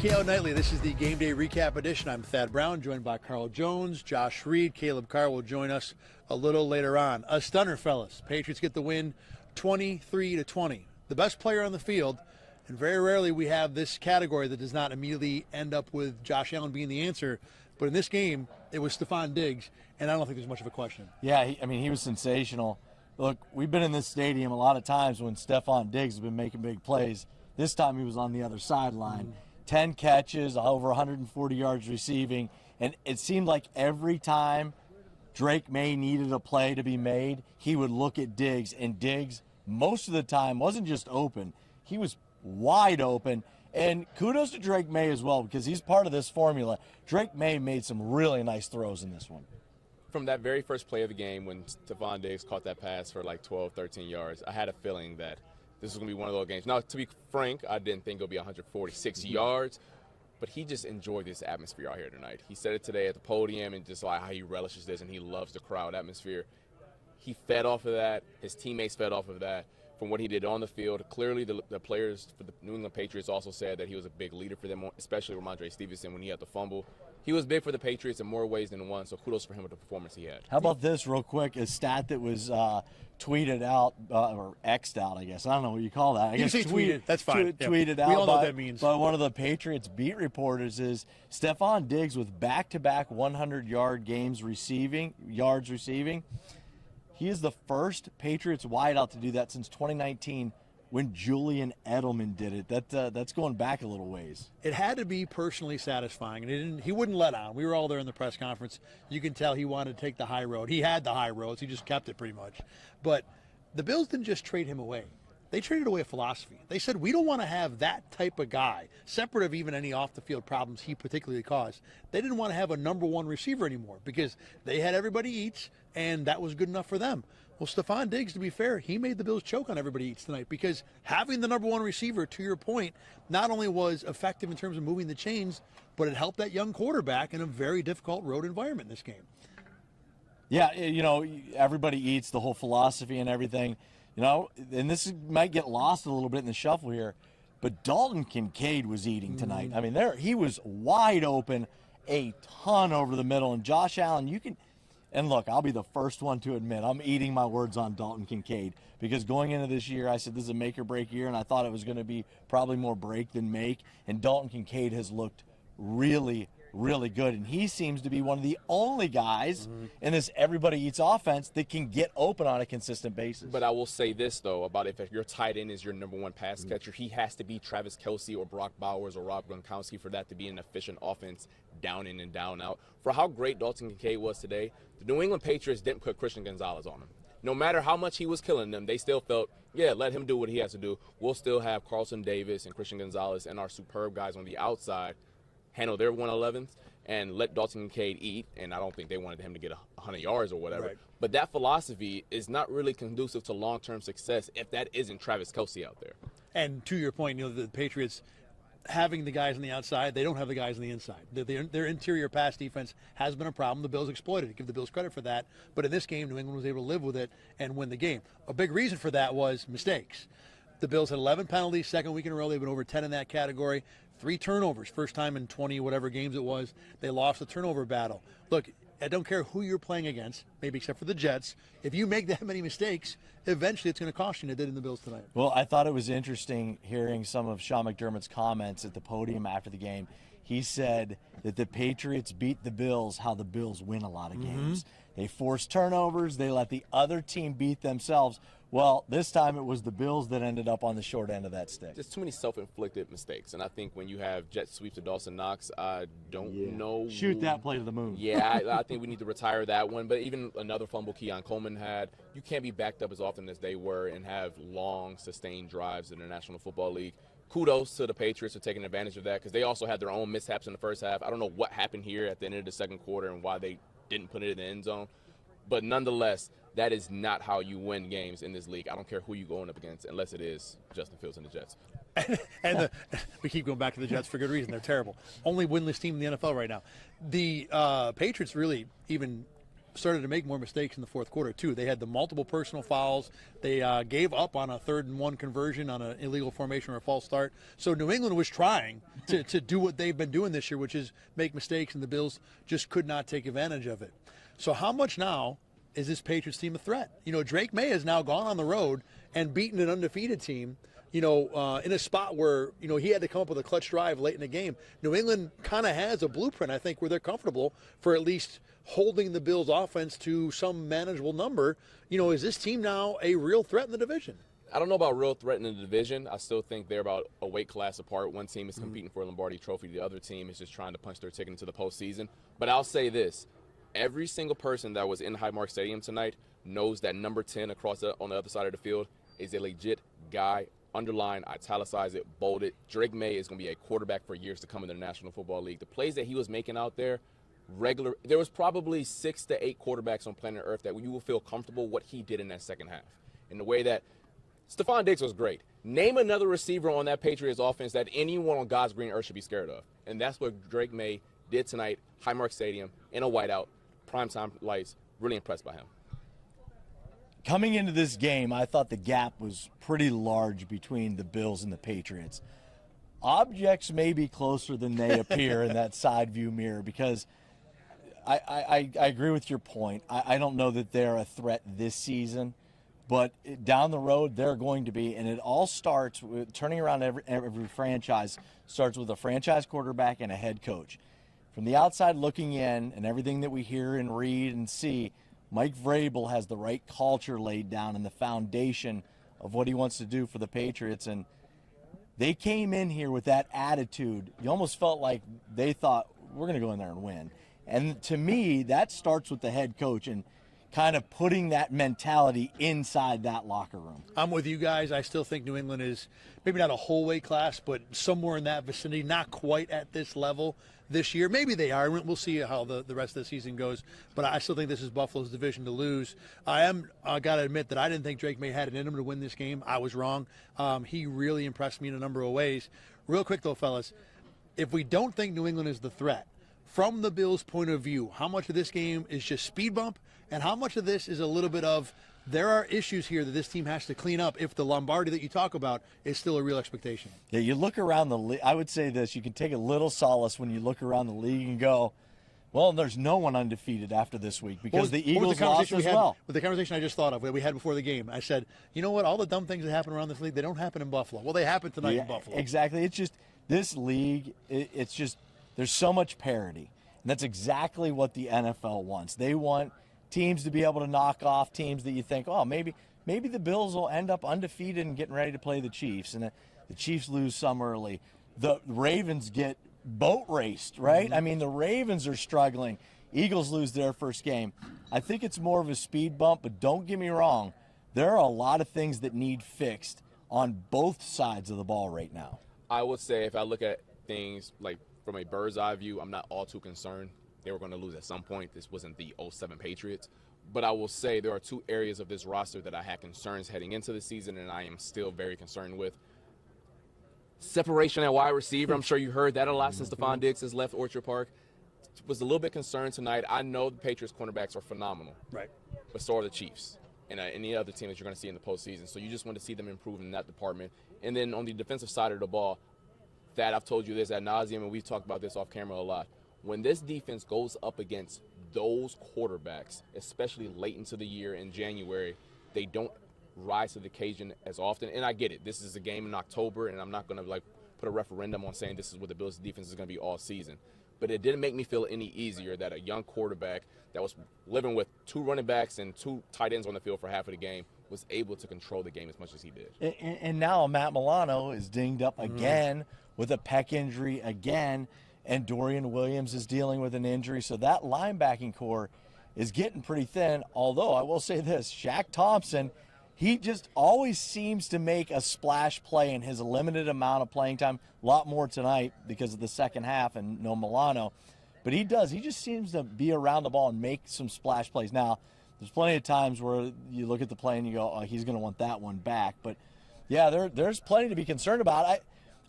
BKL Nightly. This is the Game Day Recap Edition. I'm Thad Brown, joined by Carl Jones, Josh Reed. Caleb Carr will join us a little later on. A stunner, fellas. Patriots get the win 23-20. The best player on the field, and very rarely we have this category that does not immediately end up with Josh Allen being the answer. But in this game, it was Stephon Diggs, and I don't think there's much of a question. Yeah, he was sensational. Look, we've been in this stadium a lot of times when Stephon Diggs has been making big plays. This time he was on the other sideline. 10 catches, over 140 yards receiving, and it seemed like every time Drake May needed a play to be made, he would look at Diggs, and Diggs, most of the time, wasn't just open. He was wide open, and kudos to Drake May as well, because he's part of this formula. Drake May made some really nice throws in this one. From that very first play of the game when Stephon Diggs caught that pass for like 12, 13 yards, I had a feeling that this was going to be one of those games. Now, to be frank, I didn't think it would be 146 yards, but he just enjoyed this atmosphere out here tonight. He said it today at the podium and just like how he relishes this and he loves the crowd atmosphere. He fed off of that. His teammates fed off of that from what he did on the field. Clearly, the players for the New England Patriots also said that he was a big leader for them, especially Ramondre Stevenson when he had the fumble. He was big for the Patriots in more ways than one, so kudos for him with the performance he had. How about this real quick? A stat that was tweeted out, or X'd out, I guess. I don't know what you call that. I guess you can say tweeted. That's fine. Tweeted out. We all know what that means. By one of the Patriots beat reporters is Stephon Diggs with back-to-back 100-yard yards receiving. He is the first Patriots wideout to do that since 2019 when Julian Edelman did it. That's going back a little ways. It had to be personally satisfying, and he wouldn't let on. We were all there in the press conference. You can tell he wanted to take the high road. He had the high roads. He just kept it pretty much. But the Bills didn't just trade him away. They traded away a philosophy. They said, we don't want to have that type of guy, separate of even any off-the-field problems he particularly caused. They didn't want to have a number one receiver anymore because they had everybody eats, and that was good enough for them. Well, Stephon Diggs, to be fair, he made the Bills choke on everybody eats tonight because having the number one receiver, to your point, not only was effective in terms of moving the chains, but it helped that young quarterback in a very difficult road environment in this game. Yeah, everybody eats, the whole philosophy and everything. And this might get lost a little bit in the shuffle here, but Dalton Kincaid was eating tonight. I mean, he was wide open, a ton over the middle, and Josh Allen, and look, I'll be the first one to admit I'm eating my words on Dalton Kincaid because going into this year, I said this is a make or break year, and I thought it was going to be probably more break than make, and Dalton Kincaid has looked really, really good, and he seems to be one of the only guys in this everybody eats offense that can get open on a consistent basis. But I will say this, though, about if your tight end is your number one pass catcher, he has to be Travis Kelce or Brock Bowers or Rob Gronkowski for that to be an efficient offense down in and down out. For how great Dalton Kincaid was today, the New England Patriots didn't put Christian Gonzalez on him. No matter how much he was killing them, they still felt, yeah, let him do what he has to do. We'll still have Carlson Davis and Christian Gonzalez and our superb guys on the outside handle their 111s and let Dalton Kincaid eat, and I don't think they wanted him to get 100 yards or whatever. Right. But that philosophy is not really conducive to long-term success if that isn't Travis Kelce out there. And to your point, the Patriots having the guys on the outside, they don't have the guys on the inside. Their interior pass defense has been a problem. The Bills exploited it. Give the Bills credit for that. But in this game, New England was able to live with it and win the game. A big reason for that was mistakes. The Bills had 11 penalties, second week in a row. They've been over 10 in that category. 3 turnovers, first time in 20 whatever games it was. They lost the turnover battle. Look, I don't care who you're playing against, maybe except for the Jets. If you make that many mistakes, eventually it's going to cost you, and it did in the Bills tonight. Well, I thought it was interesting hearing some of Sean McDermott's comments at the podium after the game. He said that the Patriots beat the Bills how the Bills win a lot of games. They force turnovers. They let the other team beat themselves. Well, this time it was the Bills that ended up on the short end of that stick. Just too many self-inflicted mistakes. And I think when you have jet sweeps to Dawson Knox, I don't know. Shoot that play to the moon. Yeah, I think we need to retire that one. But even another fumble Keon Coleman had, you can't be backed up as often as they were and have long, sustained drives in the National Football League. Kudos to the Patriots for taking advantage of that because they also had their own mishaps in the first half. I don't know what happened here at the end of the second quarter and why they didn't put it in the end zone. But nonetheless, that is not how you win games in this league. I don't care who you're going up against unless it is Justin Fields and the Jets. and we keep going back to the Jets for good reason. They're terrible. Only winless team in the NFL right now. The Patriots really even started to make more mistakes in the fourth quarter, too. They had the multiple personal fouls. They gave up on a 3rd-and-1 conversion on an illegal formation or a false start. So New England was trying to do what they've been doing this year, which is make mistakes, and the Bills just could not take advantage of it. So how much now is this Patriots team a threat? You know, Drake May has now gone on the road and beaten an undefeated team, in a spot where, he had to come up with a clutch drive late in the game. New England kind of has a blueprint, I think, where they're comfortable for at least holding the Bills' offense to some manageable number. Is this team now a real threat in the division? I don't know about real threat in the division. I still think they're about a weight class apart. One team is competing for a Lombardi trophy. The other team is just trying to punch their ticket into the postseason. But I'll say this. Every single person that was in Highmark Stadium tonight knows that number 10 on the other side of the field is a legit guy. Underline, italicize it, bold it. Drake May is going to be a quarterback for years to come in the National Football League. The plays that he was making out there, there was probably 6 to 8 quarterbacks on planet Earth that you will feel comfortable what he did in that second half. In the way that Stephon Diggs was great. Name another receiver on that Patriots offense that anyone on God's green earth should be scared of. And that's what Drake May did tonight, Highmark Stadium, in a whiteout, primetime lights. Really impressed by him. Coming into this game, I thought the gap was pretty large between the Bills and the Patriots. Objects may be closer than they appear in that side view mirror, because I agree with your point. I don't know that they're a threat this season, but down the road they're going to be, and it all starts with turning around. Every franchise starts with a franchise quarterback and a head coach. From the outside looking in, and everything that we hear and read and see, Mike Vrabel has the right culture laid down and the foundation of what he wants to do for the Patriots. And they came in here with that attitude. You almost felt like they thought, we're going to go in there and win. And to me, that starts with the head coach and kind of putting that mentality inside that locker room. I'm with you guys. I still think New England is maybe not a whole weight class, but somewhere in that vicinity, not quite at this level this year. Maybe they are. We'll see how the rest of the season goes. But I still think this is Buffalo's division to lose. I got to admit that I didn't think Drake May had it in him to win this game. I was wrong. He really impressed me in a number of ways. Real quick, though, fellas, if we don't think New England is the threat, from the Bills' point of view, how much of this game is just speed bump, and how much of this is a little bit of there are issues here that this team has to clean up if the Lombardi that you talk about is still a real expectation? Yeah, you look around the league. I would say this. You can take a little solace when you look around the league and go, well, there's no one undefeated after this week because the Eagles lost as well. With the conversation I just thought of that we had before the game, I said, you know what, all the dumb things that happen around this league, they don't happen in Buffalo. Well, they happen tonight in Buffalo. Exactly. It's just this league, it's just there's so much parity. And that's exactly what the NFL wants. They want teams to be able to knock off teams that you think, oh, maybe the Bills will end up undefeated and getting ready to play the Chiefs. And the Chiefs lose some early. The Ravens get boat raced, right? Mm-hmm. I mean, the Ravens are struggling. Eagles lose their first game. I think it's more of a speed bump, but don't get me wrong. There are a lot of things that need fixed on both sides of the ball right now. I would say if I look at things like from a bird's eye view, I'm not all too concerned. They were going to lose at some point. This wasn't the 07 Patriots. But I will say there are 2 areas of this roster that I had concerns heading into the season, and I am still very concerned with. Separation at wide receiver. I'm sure you heard that a lot since Stephon Diggs has left Orchard Park. Was a little bit concerned tonight. I know the Patriots cornerbacks are phenomenal. Right. But so are the Chiefs and any other team that you're going to see in the postseason. So you just want to see them improve in that department. And then on the defensive side of the ball, that I've told you this ad nauseum, and we've talked about this off camera a lot. When this defense goes up against those quarterbacks, especially late into the year in January, they don't rise to the occasion as often. And I get it. This is a game in October, and I'm not going to put a referendum on saying this is what the Bills' defense is going to be all season. But it didn't make me feel any easier that a young quarterback that was living with 2 running backs and 2 tight ends on the field for half of the game was able to control the game as much as he did. And now Matt Milano is dinged up again with a pec injury again, and Dorian Williams is dealing with an injury. So that linebacking core is getting pretty thin, although I will say this, Shaq Thompson, he just always seems to make a splash play in his limited amount of playing time. A lot more tonight because of the second half and no Milano. But he does. He just seems to be around the ball and make some splash plays. Now, there's plenty of times where you look at the play and you go, oh, he's going to want that one back. But, yeah, there's plenty to be concerned about.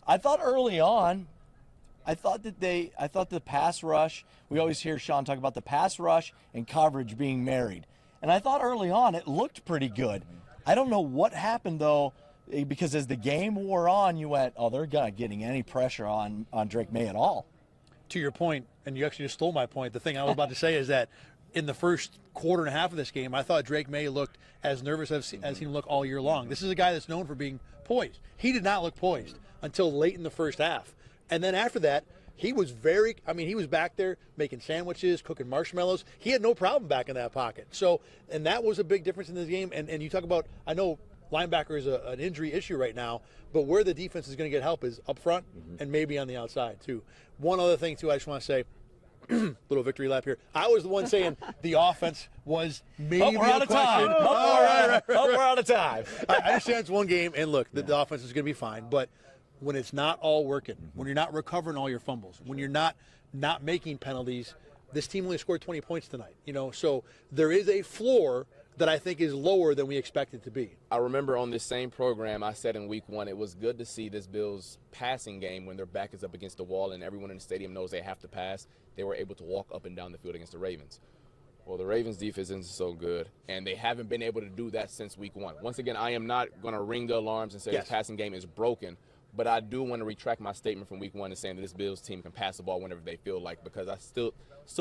I thought early on, I thought the pass rush, we always hear Sean talk about the pass rush and coverage being married. And I thought early on it looked pretty good. I don't know what happened, though, because as the game wore on, you went, oh, they're not getting any pressure on Drake May at all. To your point, and you actually just stole my point, the thing I was about to say is that in the first quarter and a half of this game, I thought Drake May looked as nervous as he looked all year long. This is a guy that's known for being poised. He did not look poised until late in the first half. And then after that, he was he was back there making sandwiches, cooking marshmallows. He had no problem back in that pocket. So, and that was a big difference in this game. And you talk about, I know linebacker is an injury issue right now, but where the defense is going to get help is up front and maybe on the outside too. One other thing too, I just want to say, little victory lap here. I was the one saying the offense was maybe we're out of time. We're out of time. I understand it's one game, and look, the offense is going to be fine, but when it's not all working, when you're not recovering all your fumbles, when you're not making penalties, this team only scored 20 points tonight. So there is a floor that I think is lower than we expect it to be. I remember on this same program, I said in week 1, it was good to see this Bills passing game when their back is up against the wall and everyone in the stadium knows they have to pass. They were able to walk up and down the field against the Ravens. Well, the Ravens defense isn't so good, and they haven't been able to do that since week 1. Once again, I am not going to ring the alarms and say this passing game is broken, but I do want to retract my statement from week 1 and saying that this Bills team can pass the ball whenever they feel like, because I still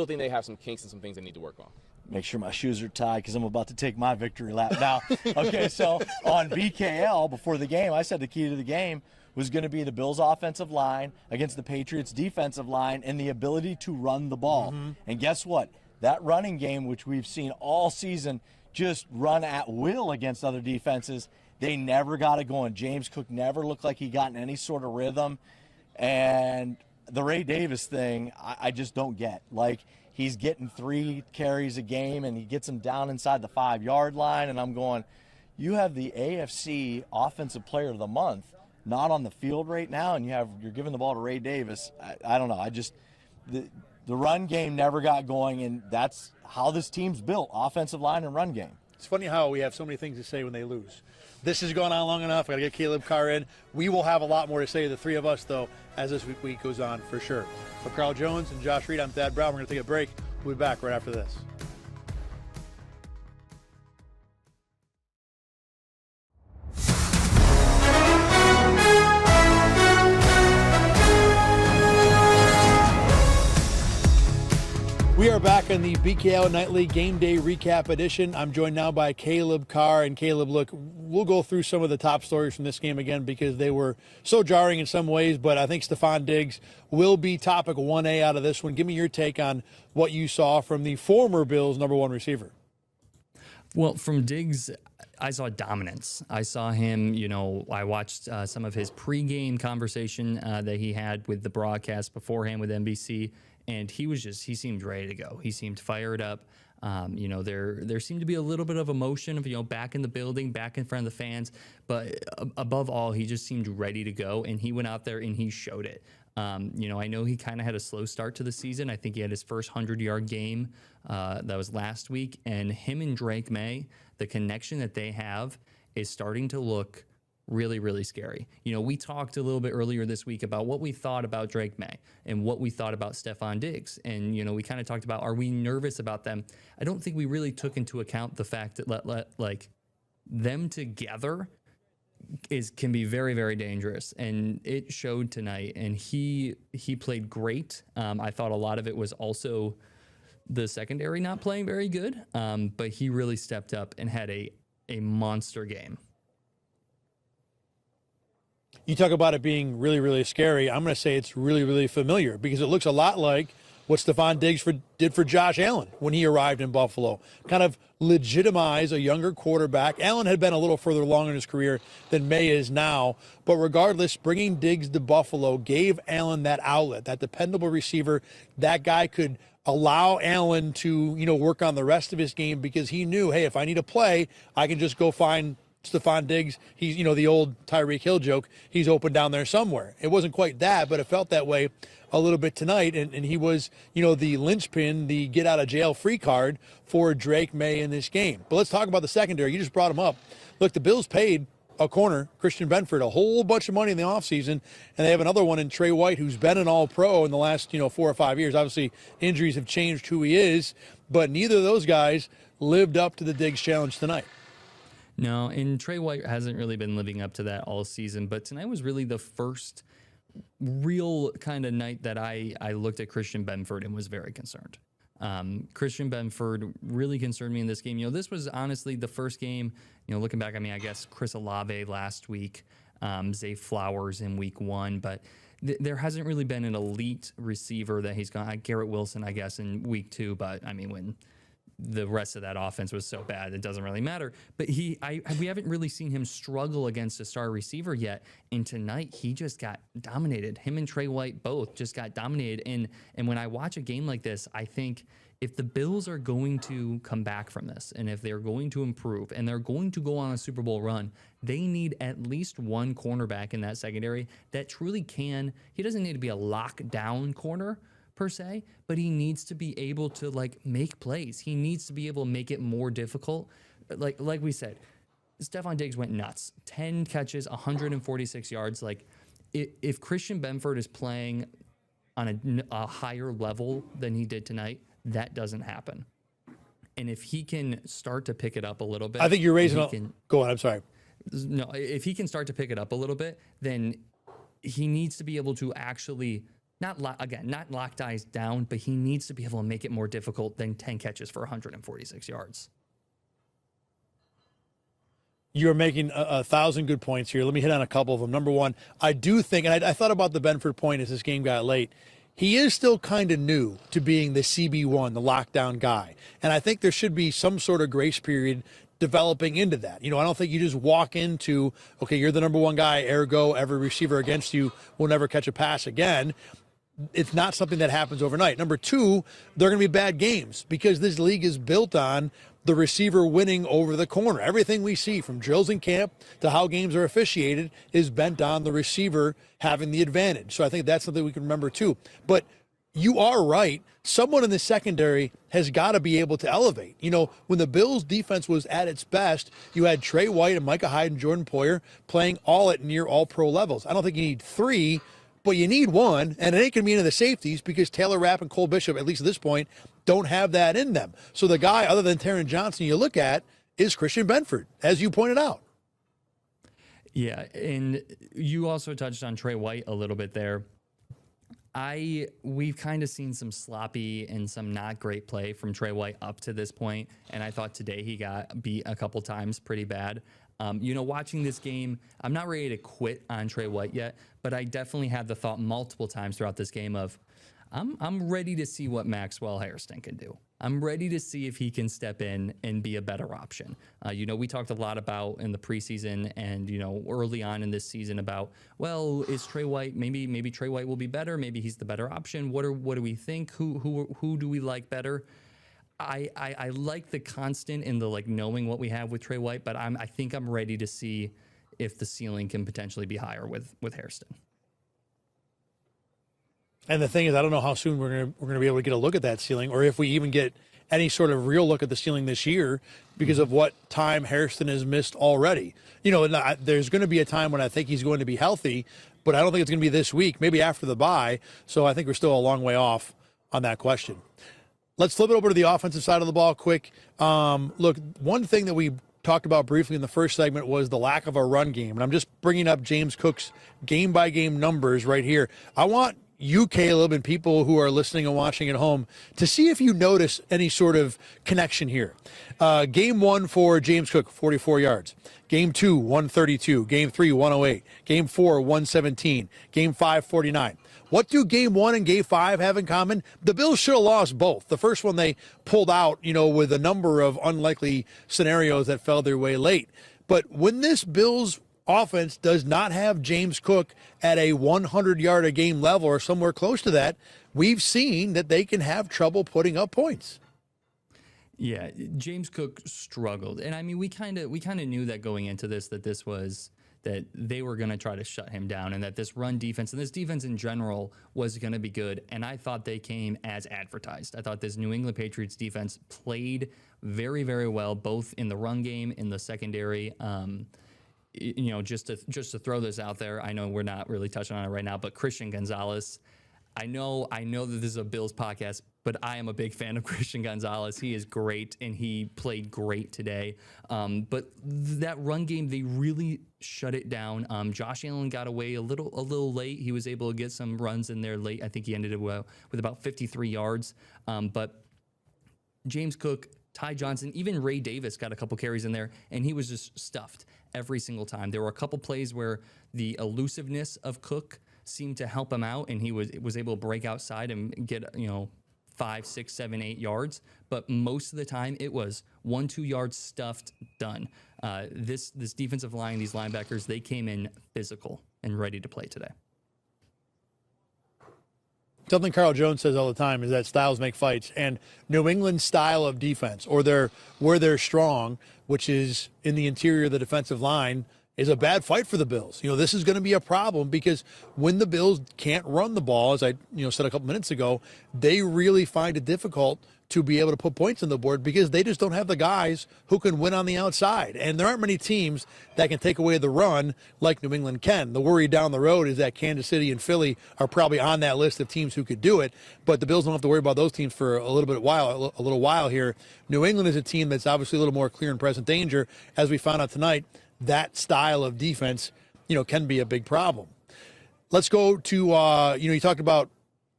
think they have some kinks and some things they need to work on. Make sure my shoes are tied because I'm about to take my victory lap now. Okay, so on BKL before the game, I said the key to the game was going to be the Bills' offensive line against the Patriots' defensive line and the ability to run the ball. And guess what? That running game, which we've seen all season, just run at will against other defenses. They never got it going. James Cook never looked like he got in any sort of rhythm. And the Ray Davis thing, I just don't get. Like, he's getting 3 carries a game, and he gets them down inside the 5-yard line, and I'm going, you have the AFC Offensive Player of the Month not on the field right now, and you're giving the ball to Ray Davis. I don't know. The run game never got going, and that's how this team's built, offensive line and run game. It's funny how we have so many things to say when they lose. This has gone on long enough. I got to get Caleb Carr in. We will have a lot more to say, the three of us, though, as this week goes on, for sure. For Carl Jones and Josh Reed, I'm Thad Brown. We're going to take a break. We'll be back right after this. We are back on the BKL Nightly Game Day Recap Edition. I'm joined now by Caleb Carr. And Caleb, look, we'll go through some of the top stories from this game again because they were so jarring in some ways, but I think Stefon Diggs will be topic 1A out of this one. Give me your take on what you saw from the former Bills' #1 receiver. Well, from Diggs, I saw dominance. I saw him, I watched some of his pregame conversation that he had with the broadcast beforehand with NBC. And he seemed ready to go. He seemed fired up. There seemed to be a little bit of emotion of, back in the building, back in front of the fans. But above all, he just seemed ready to go. And he went out there and he showed it. I know he kind of had a slow start to the season. I think he had his first 100-yard game. That was last week. And him and Drake May, the connection that they have is starting to look really, really scary. We talked a little bit earlier this week about what we thought about Drake May and what we thought about Stefon Diggs. And, we kind of talked about, are we nervous about them? I don't think we really took into account the fact that like them together can be very, very dangerous. And it showed tonight, and he played great. I thought a lot of it was also the secondary not playing very good, but he really stepped up and had a monster game. You talk about it being really, really scary. I'm going to say it's really, really familiar because it looks a lot like what Stefon Diggs did for Josh Allen when he arrived in Buffalo. Kind of legitimize a younger quarterback. Allen had been a little further along in his career than May is now. But regardless, bringing Diggs to Buffalo gave Allen that outlet, that dependable receiver. That guy could allow Allen to, work on the rest of his game because he knew, hey, if I need a play, I can just go find Stefon Diggs. He's, the old Tyreek Hill joke. He's open down there somewhere. It wasn't quite that, but it felt that way a little bit tonight. And he was, the linchpin, the get out of jail free card for Drake May in this game. But let's talk about the secondary. You just brought him up. Look, the Bills paid a corner, Christian Benford, a whole bunch of money in the offseason, and they have another one in Trey White, who's been an all-pro in the last 4 or 5 years. Obviously, injuries have changed who he is, but neither of those guys lived up to the Diggs challenge tonight. No, and Trey White hasn't really been living up to that all season, but tonight was really the first real kind of night that I looked at Christian Benford and was very concerned. Christian Benford really concerned me in this game. This was honestly the first game, looking back, I guess Chris Olave last week, Zay Flowers in week 1, but there hasn't really been an elite receiver that he's gone. Garrett Wilson, I guess, in week 2, but when the rest of that offense was so bad, it doesn't really matter. But we haven't really seen him struggle against a star receiver yet. And tonight, he just got dominated. Him and Trey White both just got dominated. And when I watch a game like this, I think if the Bills are going to come back from this, and if they're going to improve, and they're going to go on a Super Bowl run, they need at least one cornerback in that secondary that truly can. He doesn't need to be a lockdown corner per se, but he needs to be able to make plays. He needs to be able to make it more difficult. Like we said, Stephon Diggs went nuts. 10 catches, 146 yards. If Christian Benford is playing on a higher level than he did tonight, that doesn't happen. And if he can start to pick it up a little bit, I think you're raising. Go on. I'm sorry. No, if he can start to pick it up a little bit, then he needs to be able to actually not lock guys down, but he needs to be able to make it more difficult than 10 catches for 146 yards. You're making 1,000 good points here. Let me hit on a couple of them. Number one, I do think, and I thought about the Benford point as this game got late, he is still kind of new to being the CB1, the lockdown guy. And I think there should be some sort of grace period developing into that. I don't think you just walk into, okay, you're the number one guy, ergo every receiver against you will never catch a pass again. It's not something that happens overnight. Number two, they're going to be bad games because this league is built on the receiver winning over the corner. Everything we see from drills in camp to how games are officiated is bent on the receiver having the advantage. So I think that's something we can remember too. But you are right. Someone in the secondary has got to be able to elevate. When the Bills defense was at its best, you had Trey White and Micah Hyde and Jordan Poyer playing all at near all pro levels. I don't think you need 3, but you need 1, and it ain't going to be into the safeties because Taylor Rapp and Cole Bishop, at least at this point, don't have that in them. So the guy other than Taron Johnson you look at is Christian Benford, as you pointed out. Yeah, and you also touched on Trey White a little bit there. We've kind of seen some sloppy and some not great play from Trey White up to this point, and I thought today he got beat a couple times pretty bad. Watching this game, I'm not ready to quit on Trey White yet, but I definitely had the thought multiple times throughout this game of, I'm ready to see what Maxwell Hairston can do. I'm ready to see if he can step in and be a better option. We talked a lot about in the preseason and, early on in this season about, well, is Trey White, maybe Trey White will be better. Maybe he's the better option. What do we think? Who do we like better? I like the constant in the knowing what we have with Trey White, but I think I'm ready to see if the ceiling can potentially be higher with Hairston. And the thing is, I don't know how soon we're gonna be able to get a look at that ceiling, or if we even get any sort of real look at the ceiling this year because of what time Hairston has missed already. There's going to be a time when I think he's going to be healthy, but I don't think it's going to be this week, maybe after the bye. So I think we're still a long way off on that question. Let's flip it over to the offensive side of the ball quick. Look, one thing that we talked about briefly in the first segment was the lack of a run game. And I'm just bringing up James Cook's game-by-game numbers right here. I want you, Caleb, and people who are listening and watching at home to see if you notice any sort of connection here. Game 1 for James Cook, 44 yards. Game 2, 132. Game 3, 108. Game 4, 117. Game 5, 49. What do Game 1 and Game 5 have in common? The Bills should have lost both. The first one they pulled out, with a number of unlikely scenarios that fell their way late. But when this Bills offense does not have James Cook at a 100-yard-a-game level or somewhere close to that, we've seen that they can have trouble putting up points. Yeah, James Cook struggled. And we kind of knew that going into this, that they were going to try to shut him down and that this run defense and this defense in general was going to be good. And I thought they came as advertised. I thought this New England Patriots defense played very, very well, both in the run game, in the secondary. just to throw this out there, I know we're not really touching on it right now, but Christian Gonzalez, I know that this is a Bills podcast, but I am a big fan of Christian Gonzalez. He is great, and he played great today. But that run game, they really shut it down. Josh Allen got away a little late. He was able to get some runs in there late. I think he ended it with about 53 yards. But James Cook, Ty Johnson, even Ray Davis got a couple carries in there, and he was just stuffed every single time. There were a couple plays where the elusiveness of Cook seemed to help him out, and he was able to break outside and get 5, 6, 7, 8 yards. But most of the time, it was 1, 2 yards stuffed, done. This defensive line, these linebackers, they came in physical and ready to play today. Something Carl Jones says all the time is that styles make fights, and New England's style of defense, or where they're strong, which is in the interior of the defensive line, is a bad fight for the Bills. This is going to be a problem because when the Bills can't run the ball, as I said a couple minutes ago, they really find it difficult to be able to put points on the board because they just don't have the guys who can win on the outside. And there aren't many teams that can take away the run like New England can. The worry down the road is that Kansas City and Philly are probably on that list of teams who could do it, but the Bills don't have to worry about those teams for a little while here. New England is a team that's obviously a little more clear and present danger. As we found out tonight, that style of defense, can be a big problem. Let's go to, you talked about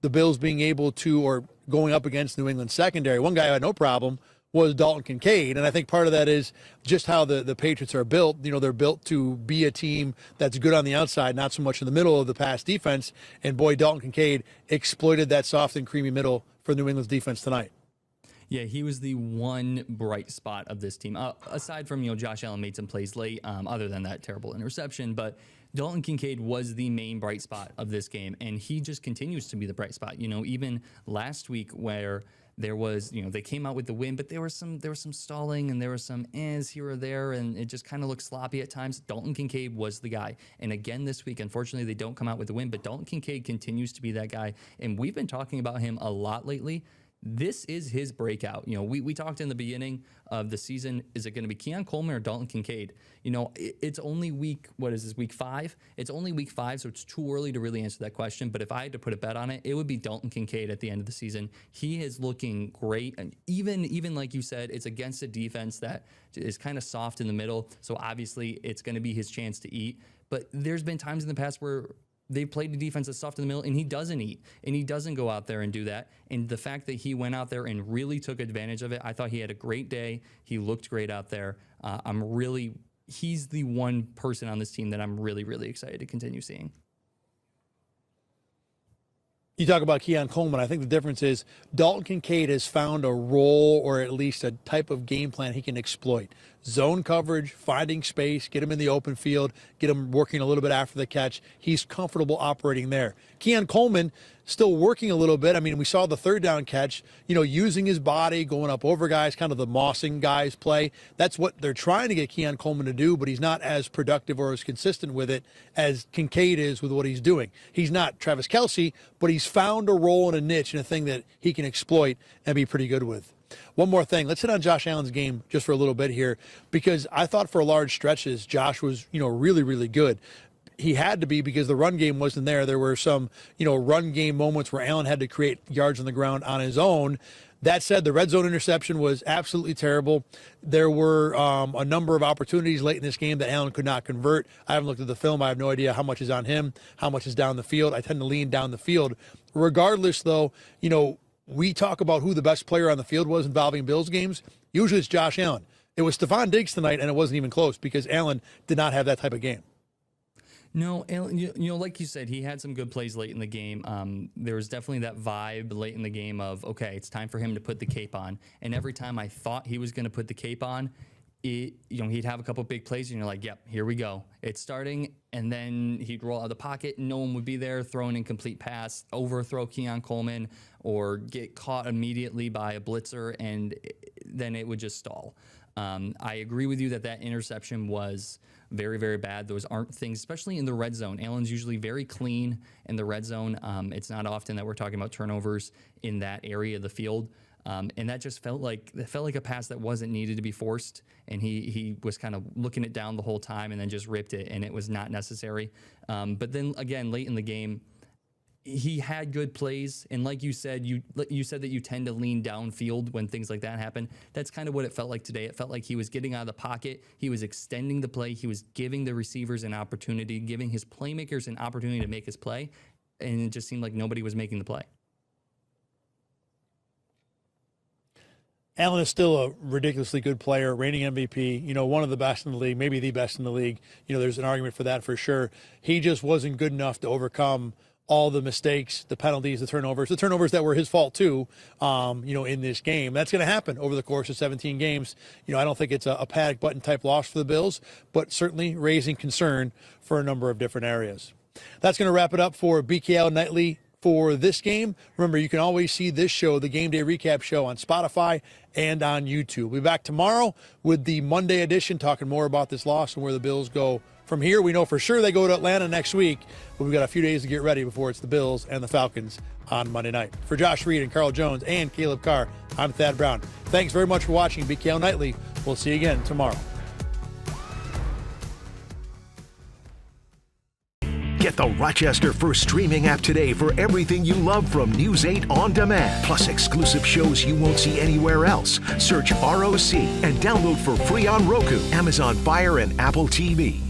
the Bills being able to, or going up against New England secondary. One guy who had no problem was Dalton Kincaid, and I think part of that is just how the Patriots are built. They're built to be a team that's good on the outside, not so much in the middle of the pass defense, and boy, Dalton Kincaid exploited that soft and creamy middle for New England's defense tonight. Yeah, he was the one bright spot of this team. Aside from, Josh Allen made some plays late, other than that terrible interception, but Dalton Kincaid was the main bright spot of this game, and he just continues to be the bright spot. Even last week where there was, they came out with the win, but there was some stalling and there was some here or there, and it just kind of looked sloppy at times. Dalton Kincaid was the guy. And again this week, unfortunately, they don't come out with the win, but Dalton Kincaid continues to be that guy, and we've been talking about him a lot lately. This is his breakout. We talked in the beginning of the season, is it going to be Keon Coleman or Dalton Kincaid? It's only week 5? It's only week 5, so it's too early to really answer that question. But if I had to put a bet on it, it would be Dalton Kincaid at the end of the season. He is looking great. And even like you said, it's against a defense that is kind of soft in the middle. So obviously it's going to be his chance to eat. But there's been times in the past where they played the defense that's soft in the middle, and he doesn't eat, and he doesn't go out there and do that. And the fact that he went out there and really took advantage of it, I thought he had a great day. He looked great out there. He's the one person on this team that I'm really, really excited to continue seeing. You talk about Keon Coleman. I think the difference is Dalton Kincaid has found a role, or at least a type of game plan he can exploit. Zone coverage, finding space, get him in the open field, get him working a little bit after the catch. He's comfortable operating there. Keon Coleman still working a little bit. I mean, we saw the third down catch, using his body, going up over guys, kind of the mossing guys play. That's what they're trying to get Keon Coleman to do, but he's not as productive or as consistent with it as Kincaid is with what he's doing. He's not Travis Kelce, but he's found a role and a niche and a thing that he can exploit and be pretty good with. One more thing. Let's hit on Josh Allen's game just for a little bit here, because I thought for large stretches Josh was, really, really good. He had to be, because the run game wasn't there. There were some, run game moments where Allen had to create yards on the ground on his own. That said, the red zone interception was absolutely terrible. There were a number of opportunities late in this game that Allen could not convert. I haven't looked at the film. I have no idea how much is on him, how much is down the field. I tend to lean down the field. Regardless, though, we talk about who the best player on the field was involving Bills games. Usually it's Josh Allen. It was Stephon Diggs tonight, and it wasn't even close because Allen did not have that type of game. No, like you said, he had some good plays late in the game. There was definitely that vibe late in the game of, okay, it's time for him to put the cape on. And every time I thought he was going to put the cape on, he'd have a couple big plays, and you're like, yep, here we go. It's starting, and then he'd roll out of the pocket, and no one would be there, throw an incomplete pass, overthrow Keon Coleman, or get caught immediately by a blitzer, and then it would just stall. I agree with you that interception was very, very bad. Those aren't things, especially in the red zone. Allen's usually very clean in the red zone. It's not often that we're talking about turnovers in that area of the field. And that just felt like a pass that wasn't needed to be forced. And he was kind of looking it down the whole time and then just ripped it, and it was not necessary. But then again, late in the game, he had good plays, and like you said, you said that you tend to lean downfield when things like that happen. That's kind of what it felt like today. It felt like he was getting out of the pocket, he was extending the play, he was giving the receivers an opportunity, giving his playmakers an opportunity to make his play, and it just seemed like nobody was making the play. Allen is still a ridiculously good player, reigning MVP, one of the best in the league, maybe the best in the league. There's an argument for that for sure. He just wasn't good enough to overcome all the mistakes, the penalties, the turnovers that were his fault too, in this game. That's going to happen over the course of 17 games. I don't think it's a panic button type loss for the Bills, but certainly raising concern for a number of different areas. That's going to wrap it up for BKL Nightly for this game. Remember, you can always see this show, the Game Day Recap Show, on Spotify and on YouTube. We'll be back tomorrow with the Monday edition, talking more about this loss and where the Bills go from here. We know for sure they go to Atlanta next week, but we've got a few days to get ready before it's the Bills and the Falcons on Monday night. For Josh Reed and Carl Jones and Caleb Carr, I'm Thad Brown. Thanks very much for watching BKL Nightly. We'll see you again tomorrow. Get the Rochester First streaming app today for everything you love from News 8 On Demand, plus exclusive shows you won't see anywhere else. Search ROC and download for free on Roku, Amazon Fire, and Apple TV.